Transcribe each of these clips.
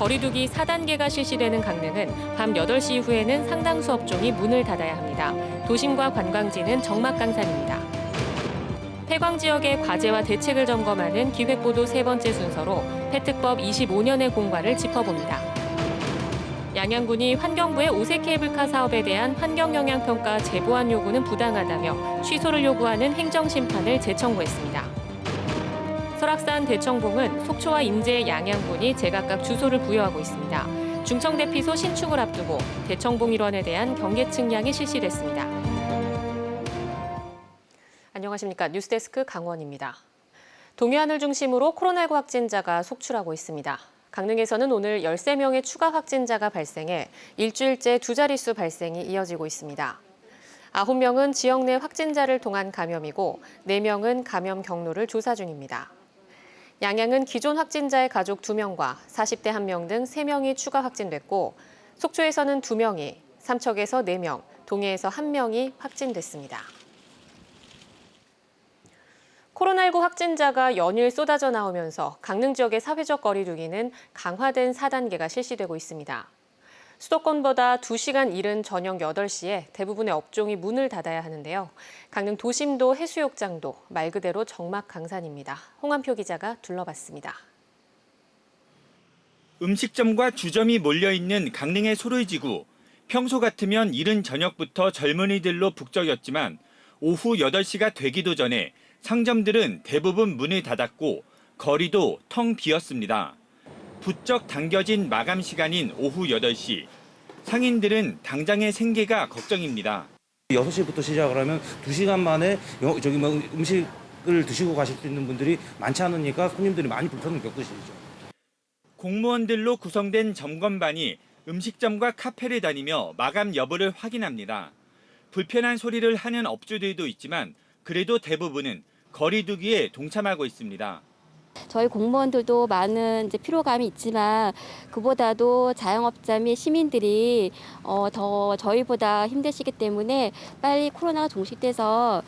거리두기 4단계가 실시되는 강릉은 밤 8시 이후에는 상당수 업종이 문을 닫아야 합니다. 도심과 관광지는 적막강산입니다. 폐광 지역의 과제와 대책을 점검하는 기획보도 세 번째 순서로 폐특법 25년의 공과를 짚어봅니다. 양양군이 환경부의 오색 케이블카 사업에 대한 환경영향평가 재보완 요구는 부당하다며 취소를 요구하는 행정심판을 재청구했습니다. 설악산 대청봉은 속초와 인제, 양양군이 제각각 주소를 부여하고 있습니다. 중청대피소 신축을 앞두고 대청봉 일원에 대한 경계 측량이 실시됐습니다. 안녕하십니까. 뉴스데스크 강원입니다. 동해안을 중심으로 코로나19 확진자가 속출하고 있습니다. 강릉에서는 오늘 13명의 추가 확진자가 발생해 일주일째 두 자릿수 발생이 이어지고 있습니다. 9명은 지역 내 확진자를 통한 감염이고 4명은 감염 경로를 조사 중입니다. 양양은 기존 확진자의 가족 2명과 40대 1명 등 3명이 추가 확진됐고 속초에서는 2명이, 삼척에서 4명, 동해에서 1명이 확진됐습니다. 코로나19 확진자가 연일 쏟아져 나오면서 강릉 지역의 사회적 거리두기는 강화된 4단계가 실시되고 있습니다. 수도권보다 2시간 이른 저녁 8시에 대부분의 업종이 문을 닫아야 하는데요. 강릉 도심도 해수욕장도 말 그대로 적막강산입니다. 홍한표 기자가 둘러봤습니다. 음식점과 주점이 몰려있는 강릉의 소를지구. 평소 같으면 이른 저녁부터 젊은이들로 북적였지만 오후 8시가 되기도 전에 상점들은 대부분 문을 닫았고 거리도 텅 비었습니다. 부쩍 당겨진 마감 시간인 오후 8시. 상인들은 당장의 생계가 걱정입니다. 6시부터 시작을 하면 2시간 만에 음식을 드시고 가실 수 있는 분들이 많지 않으니까 손님들이 많이 불편을 겪으시죠. 공무원들로 구성된 점검반이 음식점과 카페를 다니며 마감 여부를 확인합니다. 불편한 소리를 하는 업주들도 있지만 그래도 대부분은 거리두기에 동참하고 있습니다. 저희 공무원들도 많은 피로감이 있지만 그보다도 자영업자 및 시민들이 더 저희보다 힘드시기 때문에 빨리 코로나가 종식돼서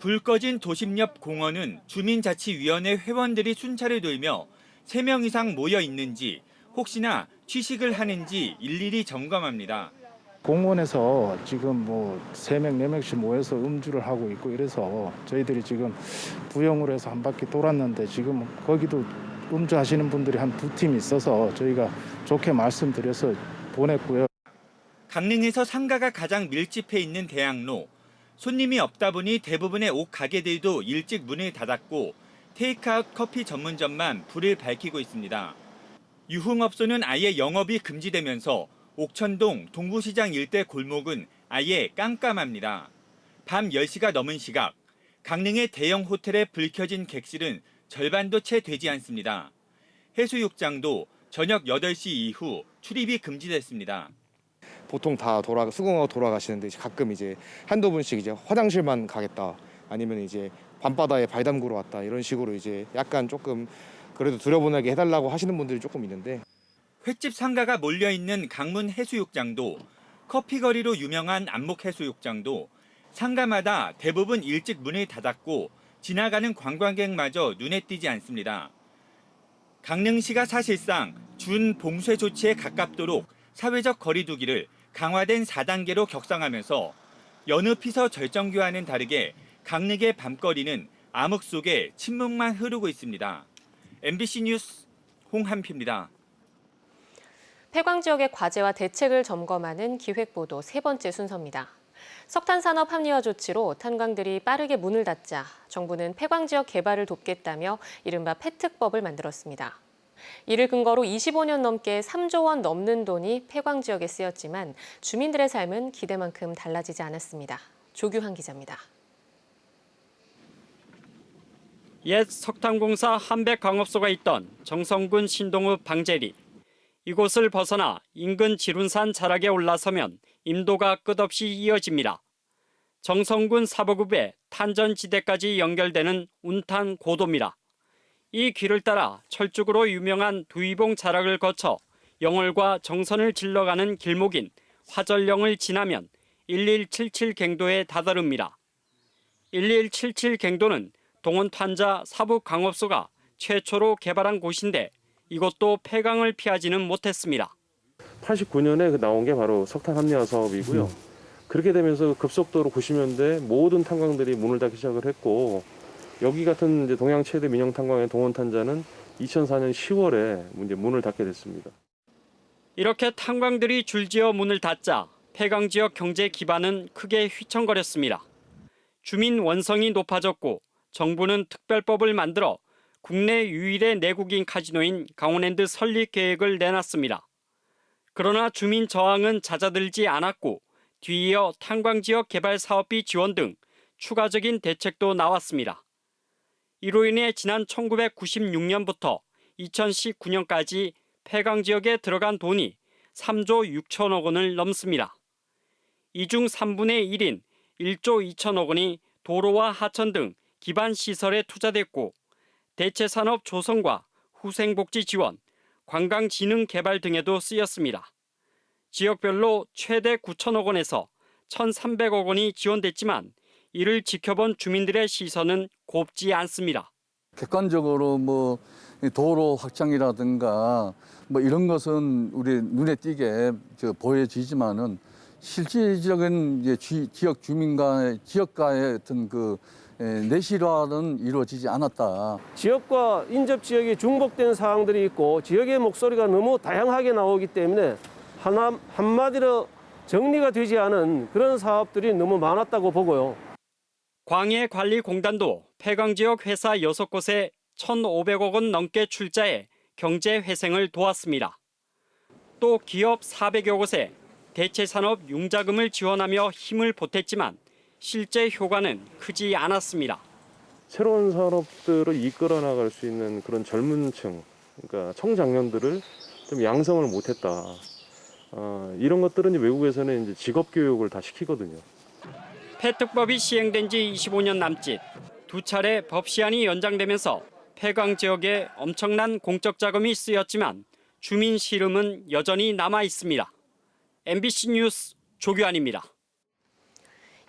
불 꺼진 도심 옆 공원은 주민자치위원회 회원들이 순찰을 돌며 3명 이상 모여 있는지 혹시나 취식을 하는지 일일이 점검합니다. 공원에서 지금 3명, 4명씩 모여서 음주를 하고 있고 이래서 저희들이 지금 부영으로 해서 한 바퀴 돌았는데 지금 거기도 음주하시는 분들이 한 2팀 있어서 저희가 좋게 말씀드려서 보냈고요. 강릉에서 상가가 가장 밀집해 있는 대학로. 손님이 없다 보니 대부분의 옷 가게들도 일찍 문을 닫았고 테이크아웃 커피 전문점만 불을 밝히고 있습니다. 유흥업소는 아예 영업이 금지되면서 옥천동 동부시장 일대 골목은 아예 깜깜합니다. 밤 10시가 넘은 시각, 강릉의 대형 호텔에 불 켜진 객실은 절반도 채 되지 않습니다. 해수욕장도 저녁 8시 이후 출입이 금지됐습니다. 보통 다 수긍하고 돌아가시는데 가끔 한두 분씩 화장실만 가겠다, 아니면 밤바다에 발 담그러 왔다, 이런 식으로 약간 조금 그래도 들여보내게 해달라고 하시는 분들이 조금 있는데. 횟집 상가가 몰려있는 강문 해수욕장도, 커피거리로 유명한 안목해수욕장도 상가마다 대부분 일찍 문을 닫았고 지나가는 관광객마저 눈에 띄지 않습니다. 강릉시가 사실상 준봉쇄 조치에 가깝도록 사회적 거리두기를 강화된 4단계로 격상하면서 여느 피서 절정교와는 다르게 강릉의 밤거리는 암흑 속에 침묵만 흐르고 있습니다. MBC 뉴스 홍한표입니다. 폐광 지역의 과제와 대책을 점검하는 기획보도 세 번째 순서입니다. 석탄산업 합리화 조치로 탄광들이 빠르게 문을 닫자 정부는 폐광 지역 개발을 돕겠다며 이른바 폐특법을 만들었습니다. 이를 근거로 25년 넘게 3조 원 넘는 돈이 폐광 지역에 쓰였지만 주민들의 삶은 기대만큼 달라지지 않았습니다. 조규환 기자입니다. 옛 석탄공사 한백광업소가 있던 정성군 신동읍 방제리. 이곳을 벗어나 인근 지룬산 자락에 올라서면 임도가 끝없이 이어집니다. 정성군 사보급의 탄전지대까지 연결되는 운탄 고도입니다. 이 길을 따라 철쭉으로 유명한 두이봉 자락을 거쳐 영월과 정선을 질러가는 길목인 화절령을 지나면 1177 갱도에 다다릅니다. 1177 갱도는 동원 탄자 사북광업소가 최초로 개발한 곳인데 이것도 폐강을 피하지는 못했습니다. 89년에 나온 게 바로 석탄 합리화 사업이고요. 그렇게 되면서 급속도로 90년대 모든 탄광들이 문을 닫기 시작을 했고 여기 같은 이제 동양 최대 민영 탄광의 동원 탄자는 2004년 10월에 이제 문을 닫게 됐습니다. 이렇게 탄광들이 줄지어 문을 닫자 폐강 지역 경제 기반은 크게 휘청거렸습니다. 주민 원성이 높아졌고 정부는 특별법을 만들어 국내 유일의 내국인 카지노인 강원랜드 설립 계획을 내놨습니다. 그러나 주민 저항은 잦아들지 않았고 뒤이어 탄광지역 개발 사업비 지원 등 추가적인 대책도 나왔습니다. 이로 인해 지난 1996년부터 2019년까지 폐강지역에 들어간 돈이 3조 6천억 원을 넘습니다. 이 중 3분의 1인 1조 2천억 원이 도로와 하천 등 기반 시설에 투자됐고 대체산업 조성과 후생복지 지원, 관광진흥 개발 등에도 쓰였습니다. 지역별로 최대 9천억 원에서 1,300억 원이 지원됐지만 이를 지켜본 주민들의 시선은 곱지 않습니다. 객관적으로 뭐 도로 확장이라든가 뭐 이런 것은 우리 눈에 띄게 보여지지만은 실질적인 이제 지역 주민과의 지역과의 어떤 그 내실화는 이루어지지 않았다. 지역과 인접 지역이 중복된 사항들이 있고 지역의 목소리가 너무 다양하게 나오기 때문에 한마디로 정리가 되지 않은 그런 사업들이 너무 많았다고 보고요. 광해관리공단도 폐광지역 회사 6곳에 1,500억 원 넘게 출자해 경제 회생을 도왔습니다. 또 기업 400여 곳에 대체산업 융자금을 지원하며 힘을 보탰지만 실제 효과는 크지 않았습니다. 새로운 산업들을 이끌어 나갈 수 있는 그런 젊은 층, 그러니까 청장년들을 좀 양성을 못했다. 이런 것들은 외국에서는 이제 직업 교육을 다 시키거든요. 폐특법이 시행된 지 25년 남짓, 두 차례 법 시한이 연장되면서 폐광 지역에 엄청난 공적 자금이 쓰였지만 주민 시름은 여전히 남아 있습니다. MBC 뉴스 조규환입니다.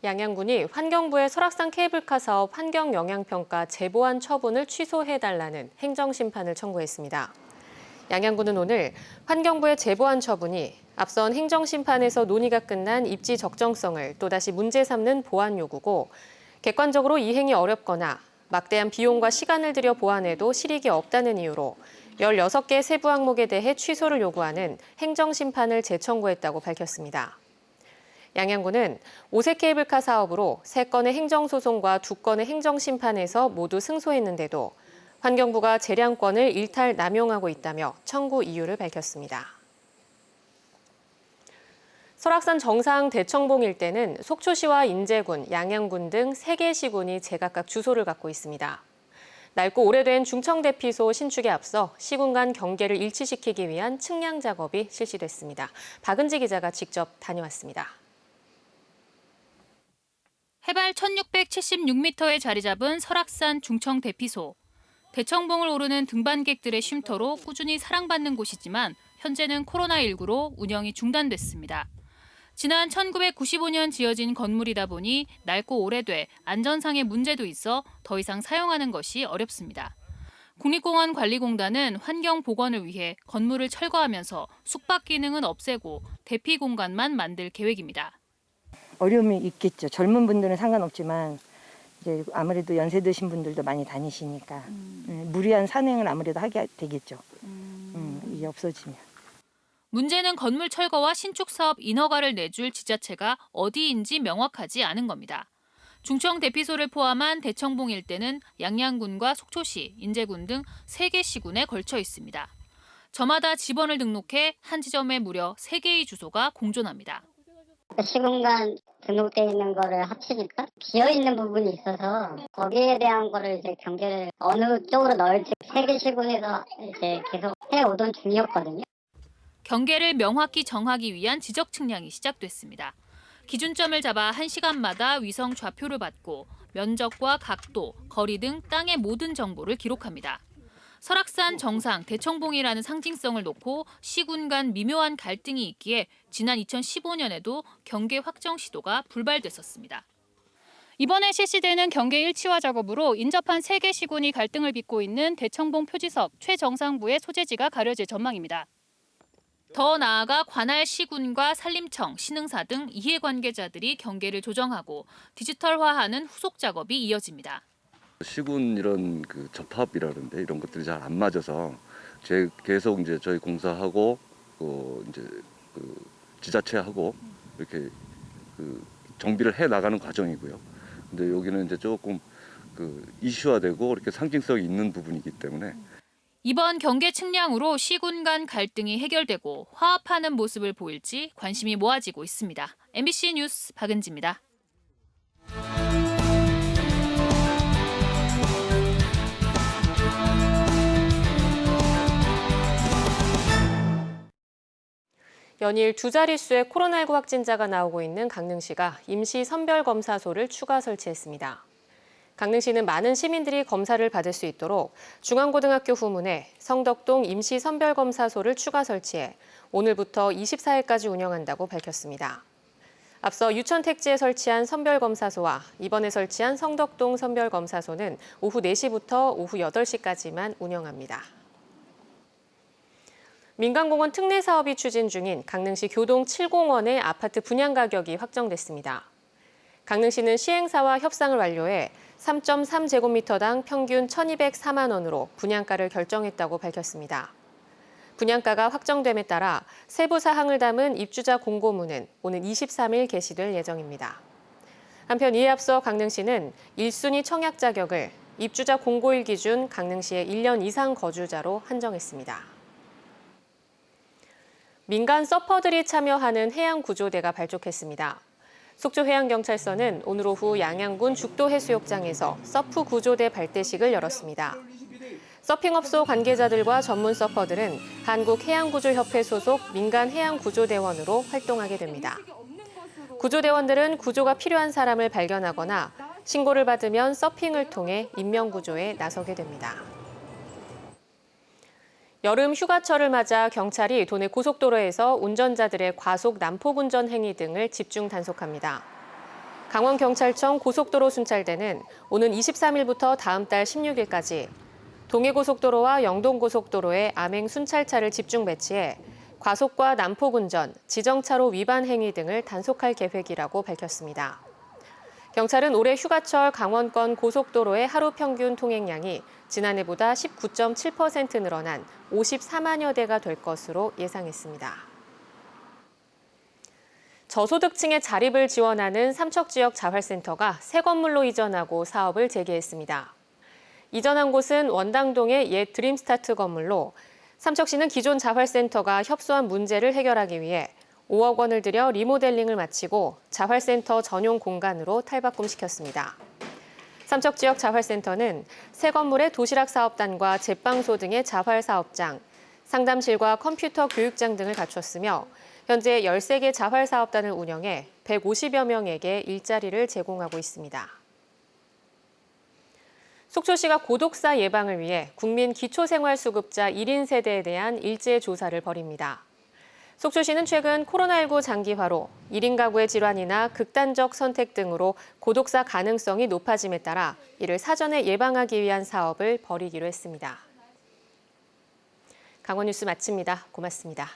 양양군이 환경부의 설악산 케이블카 사업 환경영향평가 재보완 처분을 취소해달라는 행정심판을 청구했습니다. 양양군은 오늘 환경부의 재보완 처분이 앞선 행정심판에서 논의가 끝난 입지 적정성을 또다시 문제 삼는 보완 요구고 객관적으로 이행이 어렵거나 막대한 비용과 시간을 들여 보완해도 실익이 없다는 이유로 16개 세부 항목에 대해 취소를 요구하는 행정심판을 재청구했다고 밝혔습니다. 양양군은 5세 케이블카 사업으로 3건의 행정소송과 2건의 행정심판에서 모두 승소했는데도 환경부가 재량권을 일탈 남용하고 있다며 청구 이유를 밝혔습니다. 설악산 정상 대청봉 일대는 속초시와 인제군, 양양군 등 3개 시군이 제각각 주소를 갖고 있습니다. 낡고 오래된 중청대피소 신축에 앞서 시군 간 경계를 일치시키기 위한 측량 작업이 실시됐습니다. 박은지 기자가 직접 다녀왔습니다. 해발 1676m에 자리 잡은 설악산 중청대피소. 대청봉을 오르는 등반객들의 쉼터로 꾸준히 사랑받는 곳이지만 현재는 코로나19로 운영이 중단됐습니다. 지난 1995년 지어진 건물이다 보니 낡고 오래돼 안전상의 문제도 있어 더 이상 사용하는 것이 어렵습니다. 국립공원관리공단은 환경 복원을 위해 건물을 철거하면서 숙박 기능은 없애고 대피 공간만 만들 계획입니다. 어려움이 있겠죠. 젊은 분들은 상관없지만 이제 아무래도 연세 드신 분들도 많이 다니시니까 무리한 산행을 아무래도 하게 되겠죠. 이게 없어지면. 문제는 건물 철거와 신축 사업 인허가를 내줄 지자체가 어디인지 명확하지 않은 겁니다. 중청 대피소를 포함한 대청봉 일대는 양양군과 속초시, 인제군 등 3개 시군에 걸쳐 있습니다. 저마다 지번을 등록해 한 지점에 무려 3개의 주소가 공존합니다. 시군간 등록돼 있는 거를 합치니까 비어 있는 부분이 있어서 거기에 대한 거를 이제 경계를 어느 쪽으로 넣을지 3개 시군에서 이제 계속 해오던 중이었거든요. 경계를 명확히 정하기 위한 지적 측량이 시작됐습니다. 기준점을 잡아 1시간마다 위성 좌표를 받고 면적과 각도, 거리 등 땅의 모든 정보를 기록합니다. 설악산 정상 대청봉이라는 상징성을 놓고 시군 간 미묘한 갈등이 있기에 지난 2015년에도 경계 확정 시도가 불발됐었습니다. 이번에 실시되는 경계 일치화 작업으로 인접한 3개 시군이 갈등을 빚고 있는 대청봉 표지석 최정상부의 소재지가 가려질 전망입니다. 더 나아가 관할 시군과 산림청, 신흥사 등 이해관계자들이 경계를 조정하고 디지털화하는 후속 작업이 이어집니다. 시군 이런 그 접합이라는데 이런 것들이 잘 안 맞아서 계속 이제 저희 공사하고 이제 지자체하고 이렇게 정비를 해 나가는 과정이고요. 근데 여기는 이제 조금 이슈화되고 이렇게 상징성이 있는 부분이기 때문에 이번 경계 측량으로 시군 간 갈등이 해결되고 화합하는 모습을 보일지 관심이 모아지고 있습니다. MBC 뉴스 박은지입니다. 연일 두 자릿수의 코로나19 확진자가 나오고 있는 강릉시가 임시 선별검사소를 추가 설치했습니다. 강릉시는 많은 시민들이 검사를 받을 수 있도록 중앙고등학교 후문에 성덕동 임시 선별검사소를 추가 설치해 오늘부터 24일까지 운영한다고 밝혔습니다. 앞서 유천택지에 설치한 선별검사소와 이번에 설치한 성덕동 선별검사소는 오후 4시부터 오후 8시까지만 운영합니다. 민간공원 특례 사업이 추진 중인 강릉시 교동 7공원의 아파트 분양 가격이 확정됐습니다. 강릉시는 시행사와 협상을 완료해 3.3제곱미터당 평균 1,204만 원으로 분양가를 결정했다고 밝혔습니다. 분양가가 확정됨에 따라 세부 사항을 담은 입주자 공고문은 오는 23일 게시될 예정입니다. 한편 이에 앞서 강릉시는 1순위 청약 자격을 입주자 공고일 기준 강릉시의 1년 이상 거주자로 한정했습니다. 민간 서퍼들이 참여하는 해양구조대가 발족했습니다. 속초해양경찰서는 오늘 오후 양양군 죽도해수욕장에서 서프 구조대 발대식을 열었습니다. 서핑업소 관계자들과 전문 서퍼들은 한국해양구조협회 소속 민간 해양구조대원으로 활동하게 됩니다. 구조대원들은 구조가 필요한 사람을 발견하거나 신고를 받으면 서핑을 통해 인명구조에 나서게 됩니다. 여름 휴가철을 맞아 경찰이 도내 고속도로에서 운전자들의 과속 난폭 운전 행위 등을 집중 단속합니다. 강원경찰청 고속도로 순찰대는 오는 23일부터 다음 달 16일까지 동해고속도로와 영동고속도로에 암행 순찰차를 집중 배치해 과속과 난폭 운전, 지정차로 위반 행위 등을 단속할 계획이라고 밝혔습니다. 경찰은 올해 휴가철 강원권 고속도로의 하루 평균 통행량이 지난해보다 19.7% 늘어난 54만여 대가 될 것으로 예상했습니다. 저소득층의 자립을 지원하는 삼척지역 자활센터가 새 건물로 이전하고 사업을 재개했습니다. 이전한 곳은 원당동의 옛 드림스타트 건물로 삼척시는 기존 자활센터가 협소한 문제를 해결하기 위해 5억 원을 들여 리모델링을 마치고 자활센터 전용 공간으로 탈바꿈시켰습니다. 삼척지역 자활센터는 새 건물의 도시락 사업단과 제빵소 등의 자활 사업장, 상담실과 컴퓨터 교육장 등을 갖췄으며 현재 13개 자활 사업단을 운영해 150여 명에게 일자리를 제공하고 있습니다. 속초시가 고독사 예방을 위해 국민 기초생활수급자 1인 세대에 대한 일제 조사를 벌입니다. 속초시는 최근 코로나19 장기화로 1인 가구의 질환이나 극단적 선택 등으로 고독사 가능성이 높아짐에 따라 이를 사전에 예방하기 위한 사업을 벌이기로 했습니다. 강원 뉴스 마칩니다. 고맙습니다.